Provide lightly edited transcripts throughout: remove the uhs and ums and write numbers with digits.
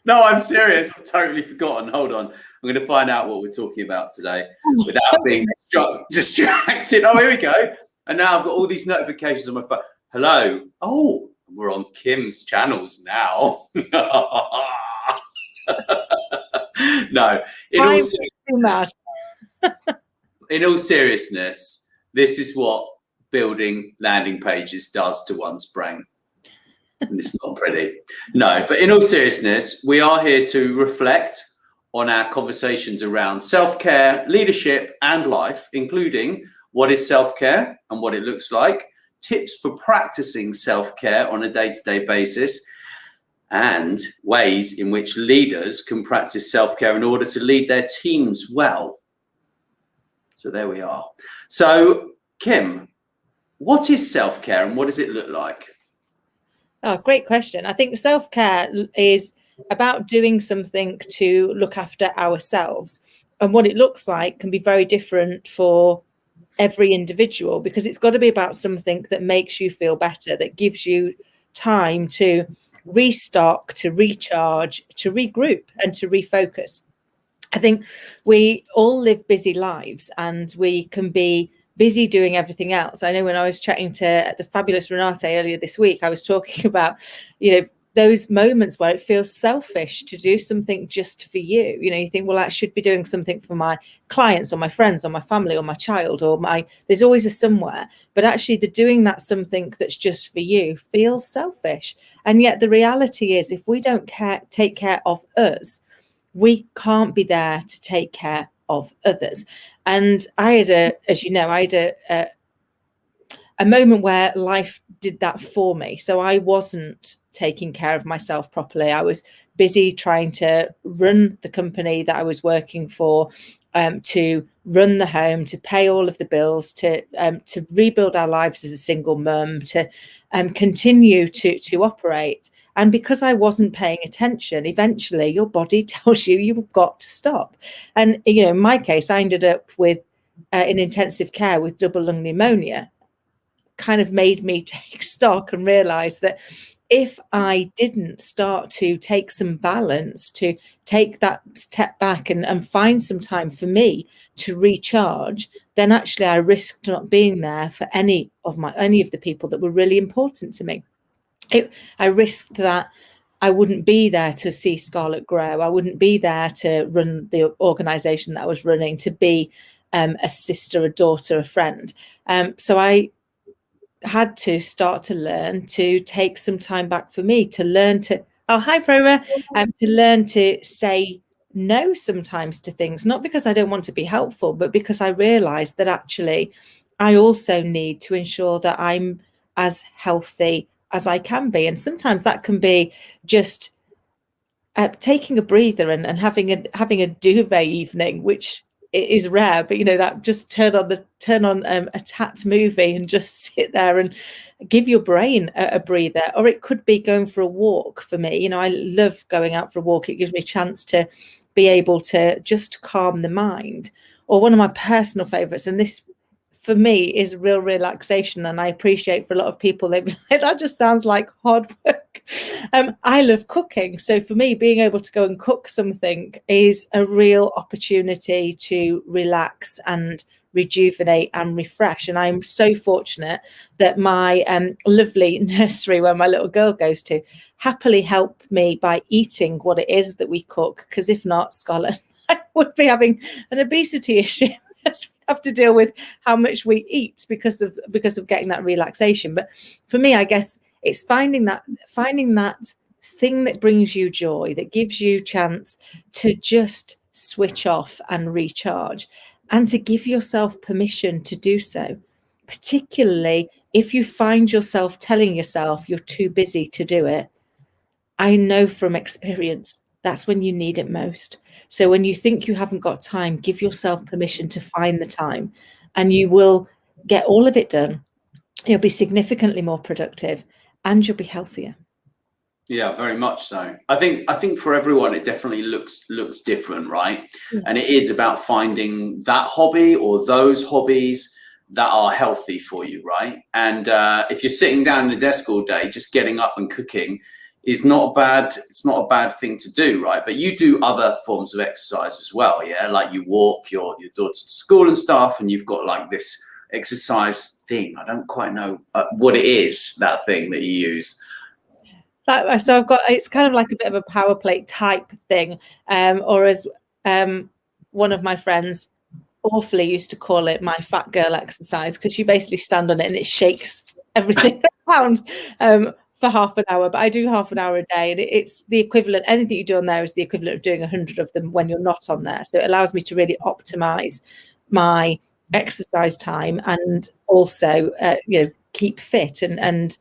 No, I'm serious. I've totally forgotten. Hold on. I'm going to find out what we're talking about today without being distracted. Oh, here we go. And now I've got all these notifications on my phone. Hello. Oh, we're on Kim's channels now. No, in all seriousness, this is what building landing pages does to one's brain. And it's not pretty. No, but in all seriousness, we are here to reflect on our conversations around self-care, leadership, and life, including what is self-care and what it looks like, tips for practicing self-care on a day-to-day basis, and ways in which leaders can practice self-care in order to lead their teams well. So there we are. So, Kim, what is self-care and what does it look like? Oh, great question. I think self-care is about doing something to look after ourselves. And what it looks like can be very different for every individual, because it's got to be about something that makes you feel better, that gives you time to restock, to recharge, to regroup, and to refocus. I think we all live busy lives and we can be busy doing everything else. I know when I was chatting to the fabulous Renate earlier this week, I was talking about, those moments where it feels selfish to do something just for you. You think, well, I should be doing something for my clients or my friends or my family or my child or there's always a somewhere. But actually the doing that something that's just for you feels selfish. And yet the reality is, if we don't take care of us, we can't be there to take care of others. And I had a moment where life did that for me. So I wasn't taking care of myself properly. I was busy trying to run the company that I was working for, to run the home, to pay all of the bills, to rebuild our lives as a single mum, to continue to operate. And because I wasn't paying attention, eventually your body tells you you've got to stop. And, in my case, I ended up with in intensive care with double lung pneumonia. Kind of made me take stock and realize that if I didn't start to take some balance, to take that step back and find some time for me to recharge, then actually I risked not being there for any of the people that were really important to me. I risked that I wouldn't be there to see Scarlett grow. I wouldn't be there to run the organization that I was running, to be a sister, a daughter, a friend. So I had to start to learn to take some time back for me, to learn to, hi Flora, to learn to say no sometimes to things, not because I don't want to be helpful, but because I realized that actually I also need to ensure that I'm as healthy as I can be. And sometimes that can be just taking a breather and having a duvet evening, which is rare, but that just turn on a tat movie and just sit there and give your brain a breather. Or it could be going for a walk. For me, I love going out for a walk. It gives me a chance to be able to just calm the mind. Or one of my personal favorites, and this for me is real relaxation, and I appreciate for a lot of people they'd be like, that just sounds like hard work. I love cooking, so for me being able to go and cook something is a real opportunity to relax and rejuvenate and refresh. And I'm so fortunate that my lovely nursery where my little girl goes to happily help me by eating what it is that we cook, because if not, Scarlett, I would be having an obesity issue. Have to deal with how much we eat because of getting that relaxation. But for me, I guess it's finding that thing that brings you joy, that gives you chance to just switch off and recharge, and to give yourself permission to do so, particularly if you find yourself telling yourself you're too busy to do it. I know from experience that's when you need it most. So when you think you haven't got time, give yourself permission to find the time, and you will get all of it done. You'll be significantly more productive and you'll be healthier. Yeah, very much so. I think for everyone, it definitely looks different, right? Yeah. And it is about finding that hobby or those hobbies that are healthy for you, right? And if you're sitting down at a desk all day, just getting up and cooking is not a bad, it's not a bad thing to do, right? But you do other forms of exercise as well, yeah? Like you walk your daughter to school and stuff, and you've got like this exercise thing. I don't quite know what it is, that thing that you use. So I've got, it's kind of like a bit of a power plate type thing, or as one of my friends awfully used to call it, my fat girl exercise, because you basically stand on it and it shakes everything around for half an hour. But I do half an hour a day, and it's the equivalent. Anything you do on there is the equivalent of doing 100 of them when you're not on there. So it allows me to really optimize my exercise time, and also keep fit, and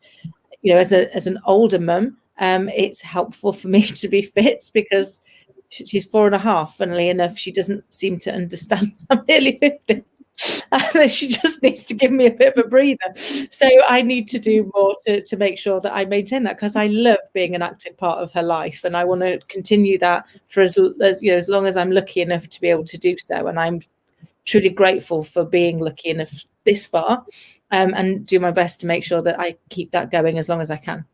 as an older mum, it's helpful for me to be fit, because she's 4.5. Funnily enough, she doesn't seem to understand I'm nearly 50. And she just needs to give me a bit of a breather. So I need to do more to make sure that I maintain that, because I love being an active part of her life, and I want to continue that for as long as I'm lucky enough to be able to do so. And I'm truly grateful for being lucky enough this far, and do my best to make sure that I keep that going as long as I can.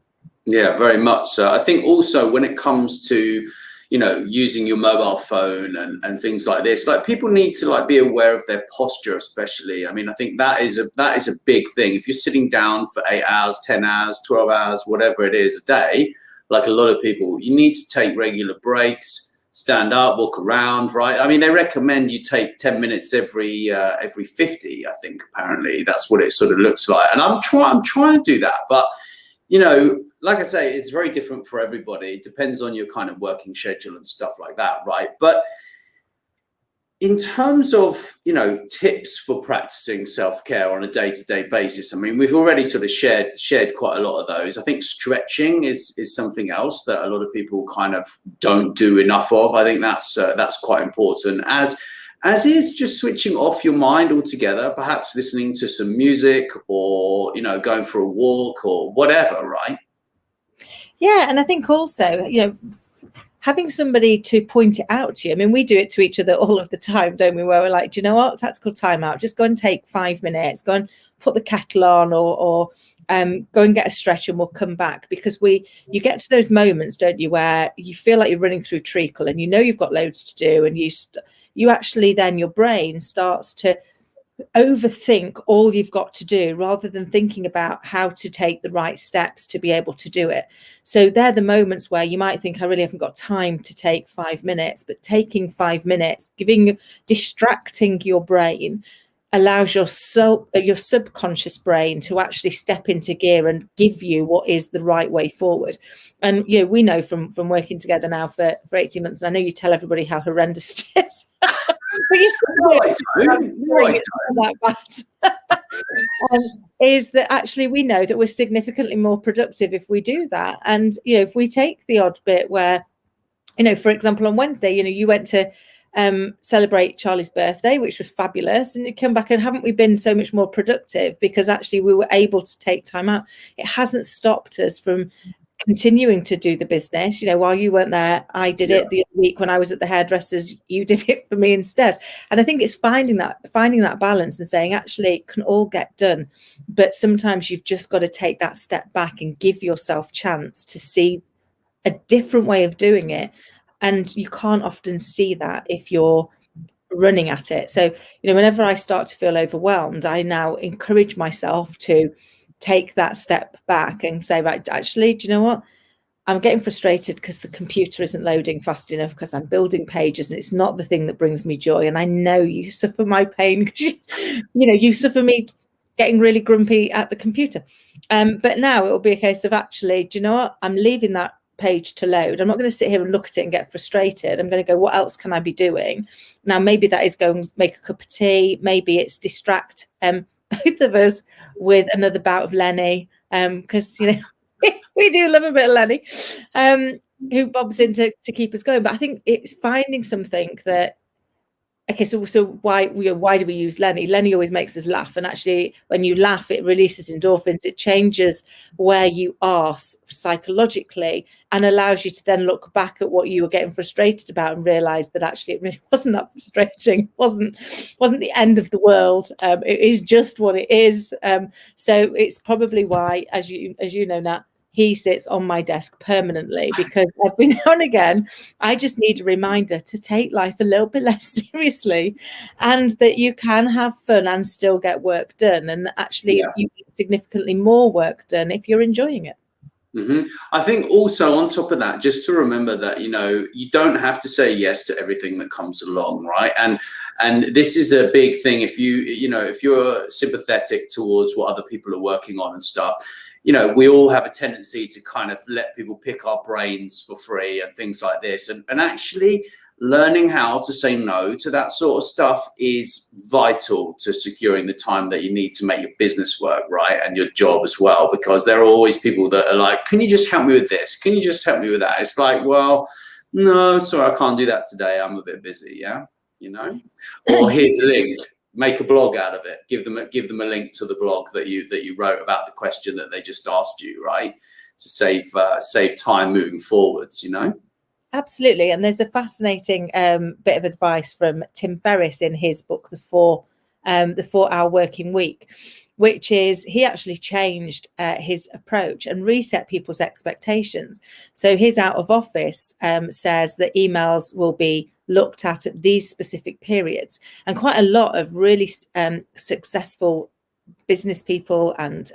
Yeah, very much so. I think also when it comes to using your mobile phone and things like this, like people need to like be aware of their posture, especially. I mean, I think that is a big thing. If you're sitting down for 8 hours, 10 hours, 12 hours, whatever it is a day, like a lot of people, you need to take regular breaks, stand up, walk around, right? I mean, they recommend you take 10 minutes every 50, I think. Apparently that's what it sort of looks like. And I'm trying to do that, but like I say, it's very different for everybody. It depends on your kind of working schedule and stuff like that, right? But in terms of, tips for practicing self-care on a day-to-day basis, I mean, we've already sort of shared quite a lot of those. I think stretching is something else that a lot of people kind of don't do enough of. I think that's quite important, as is just switching off your mind altogether, perhaps listening to some music, or, going for a walk or whatever, right? Yeah, and I think also, having somebody to point it out to you. I mean, we do it to each other all of the time, don't we? Where we're like, do you know what? Tactical timeout. Just go and take 5 minutes. Go and put the kettle on, or go and get a stretch, and we'll come back. Because you get to those moments, don't you, where you feel like you're running through treacle, and you've got loads to do, and you actually then your brain starts to overthink all you've got to do, rather than thinking about how to take the right steps to be able to do it. So they're the moments where you might think, I really haven't got time to take 5 minutes, but taking 5 minutes, distracting your brain, allows your subconscious brain to actually step into gear and give you what is the right way forward. And we know from working together now for 18 months, and I know you tell everybody how horrendous it is. Is that actually we know that we're significantly more productive if we do that. And if we take the odd bit where, for example, on Wednesday, you went to celebrate Charlie's birthday, which was fabulous, and you come back, and haven't we been so much more productive because actually we were able to take time out? It hasn't stopped us from continuing to do the business. While you weren't there, I did it the other week when I was at the hairdressers. You did it for me instead. And I think it's finding that balance and saying, actually, it can all get done, but sometimes you've just got to take that step back and give yourself chance to see a different way of doing it. And you can't often see that if you're running at it. So, whenever I start to feel overwhelmed, I now encourage myself to take that step back and say, right, actually, do you know what? I'm getting frustrated because the computer isn't loading fast enough, because I'm building pages and it's not the thing that brings me joy. And I know you suffer my pain because, you suffer me getting really grumpy at the computer. But now it will be a case of, actually, do you know what? I'm leaving that page to load. I'm not going to sit here and look at it and get frustrated. I'm going to go, what else can I be doing? Now, maybe that is go and make a cup of tea. Maybe it's distract both of us with another bout of Lenny, because we do love a bit of Lenny, who bobs in to keep us going. But I think it's finding something that, okay, so why do we use Lenny? Lenny always makes us laugh, and actually when you laugh, it releases endorphins. It changes where you are psychologically, and allows you to then look back at what you were getting frustrated about and realize that actually it really wasn't that frustrating. wasn't the end of the world. It is just what it is. So it's probably why, as you know, Nat, he sits on my desk permanently, because every now and again I just need a reminder to take life a little bit less seriously, and that you can have fun and still get work done, and that actually you get significantly more work done if you're enjoying it. I think also on top of that, just to remember that, you don't have to say yes to everything that comes along, right? And this is a big thing. If if you're sympathetic towards what other people are working on and stuff, we all have a tendency to kind of let people pick our brains for free and things like this. And actually learning how to say no to that sort of stuff is vital to securing the time that you need to make your business work, right? And your job as well, because there are always people that are like, can you just help me with this? Can you just help me with that? It's like, well, no, sorry, I can't do that today. I'm a bit busy. Yeah. Or here's a link, make a blog out of it. Give them a link to the blog that you wrote about the question that they just asked you, right? To save time moving forwards, Absolutely. And there's a fascinating bit of advice from Tim Ferriss in his book, The 4-Hour Working Week, which is he actually changed his approach and reset people's expectations. So his out of office says that emails will be looked at these specific periods. And quite a lot of really successful business people and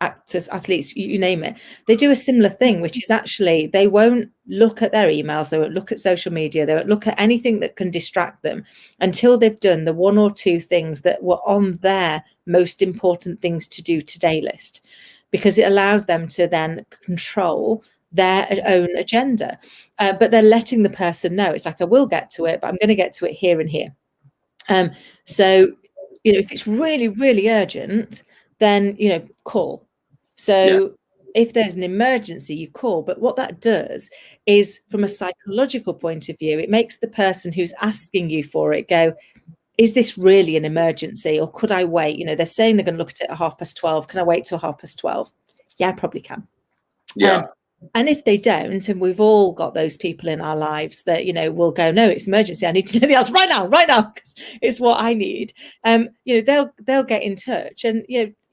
actors, athletes, you name it, they do a similar thing, which is actually they won't look at their emails, they won't look at social media, they won't look at anything that can distract them until they've done the 1 or 2 things that were on their most important things to do today list, because it allows them to then control their own agenda. But they're letting the person know, it's like, I will get to it, but I'm going to get to it here and here. So if it's really, really urgent, then call. So if there's an emergency, you call. But what that does is, from a psychological point of view, it makes the person who's asking you for it go, is this really an emergency, or could I wait? They're saying they're going to look at it at 12:30. Can I wait till 12:30? Yeah, I probably can. And if they don't, and we've all got those people in our lives that, will go, no, it's emergency, I need to know the answer right now, because it's what I need. They'll get in touch, and,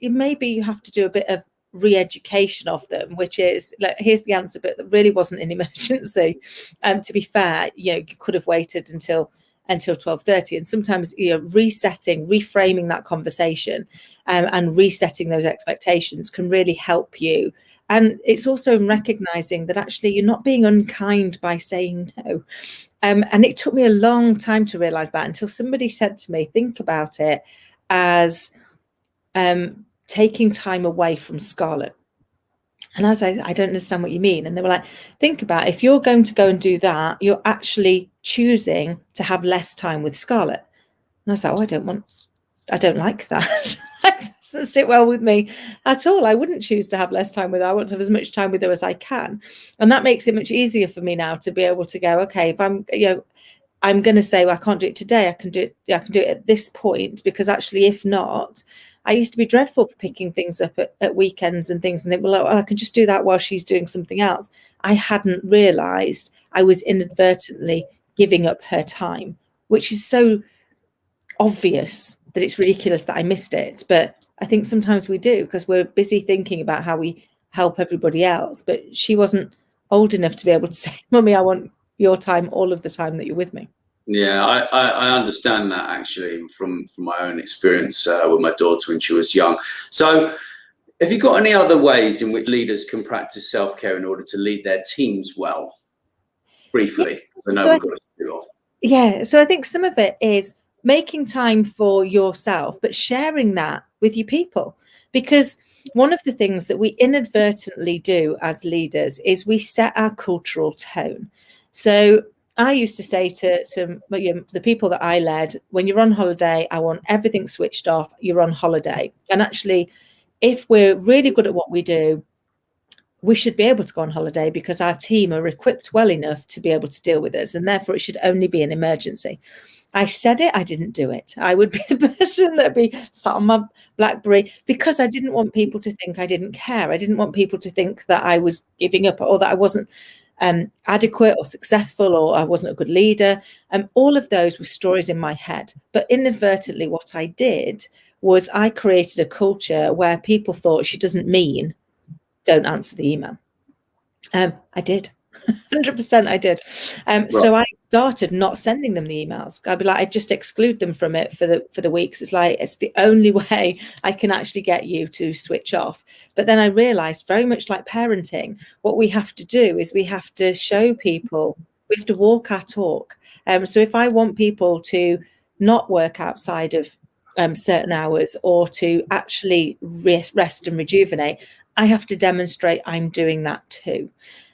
maybe you have to do a bit of re-education of them, which is, like, here's the answer, but that really wasn't an emergency. To be fair, you could have waited until 12:30. And sometimes, resetting, reframing that conversation and resetting those expectations can really help you. And it's also recognizing that actually you're not being unkind by saying no. And it took me a long time to realize that, until somebody said to me, think about it as taking time away from Scarlett. And I was like, I don't understand what you mean. And they were like, think about it. If you're going to go and do that, you're actually choosing to have less time with Scarlett. And I was like, oh, I don't like that. That doesn't sit well with me at all. I wouldn't choose to have less time with her. I want to have as much time with her as I can. And that makes it much easier for me now to be able to go, okay, if I'm going to say, well, I can't do it today, I can do it at this point, because actually, if not, I used to be dreadful for picking things up at weekends and things, and think, well, I can just do that while she's doing something else. I hadn't realized I was inadvertently giving up her time, which is so obvious that it's ridiculous that I missed it. But I think sometimes we do, because we're busy thinking about how we help everybody else. But she wasn't old enough to be able to say, Mummy, I want your time all of the time that you're with me. Yeah, I understand that, actually, from my own experience with my daughter when she was young. So have you got any other ways in which leaders can practice self-care in order to lead their teams well? Briefly, I know we've got to do off. Yeah, so I think some of it is making time for yourself, but sharing that with your people. Because one of the things that we inadvertently do as leaders is we set our cultural tone. So I used to say to the people that I led, when you're on holiday, I want everything switched off, you're on holiday. And actually, if we're really good at what we do, we should be able to go on holiday, because our team are equipped well enough to be able to deal with us. And therefore, it should only be an emergency. I said it, I didn't do it. I would be the person that'd be sat on my BlackBerry, because I didn't want people to think I didn't care. I didn't want people to think that I was giving up, or that I wasn't adequate or successful, or I wasn't a good leader. All of those were stories in my head. But inadvertently, what I did was I created a culture where people thought, she doesn't mean don't answer the email. I did. 100% I did. So I started not sending them the emails. I'd be like, I just exclude them from it for the weeks. It's like, it's the only way I can actually get you to switch off. But then I realized, very much like parenting, what we have to do is we have to show people, we have to walk our talk. So if I want people to not work outside of certain hours, or to actually rest and rejuvenate, I have to demonstrate I'm doing that too.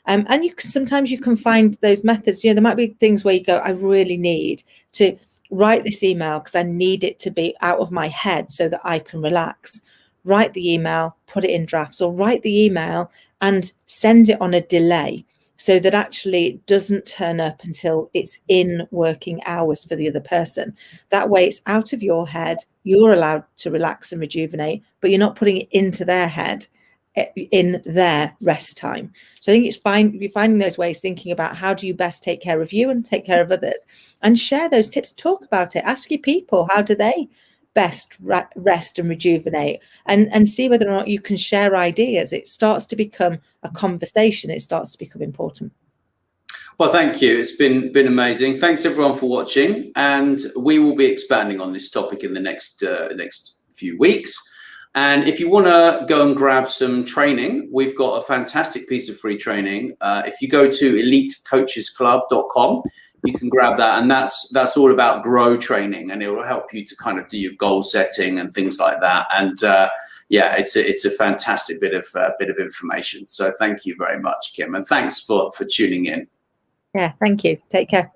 And sometimes you can find those methods. There might be things where you go, I really need to write this email because I need it to be out of my head so that I can relax. Write the email, put it in drafts, or write the email and send it on a delay, so that actually it doesn't turn up until it's in working hours for the other person. That way it's out of your head, you're allowed to relax and rejuvenate, but you're not putting it into their head in their rest time. So I think it's fine, you're finding those ways, thinking about how do you best take care of you and take care of others, and share those tips, talk about it, ask your people, how do they best rest and rejuvenate, and see whether or not you can share ideas. It starts to become a conversation. It starts to become important. Well, thank you. It's been amazing. Thanks everyone for watching, and we will be expanding on this topic in the next few weeks. And if you want to go and grab some training, we've got a fantastic piece of free training. If you go to elitecoachesclub.com, you can grab that, and that's all about grow training, and it will help you to kind of do your goal setting and things like that. And yeah, it's a fantastic bit of information. So thank you very much, Kim, and thanks for tuning in. Yeah, thank you. Take care.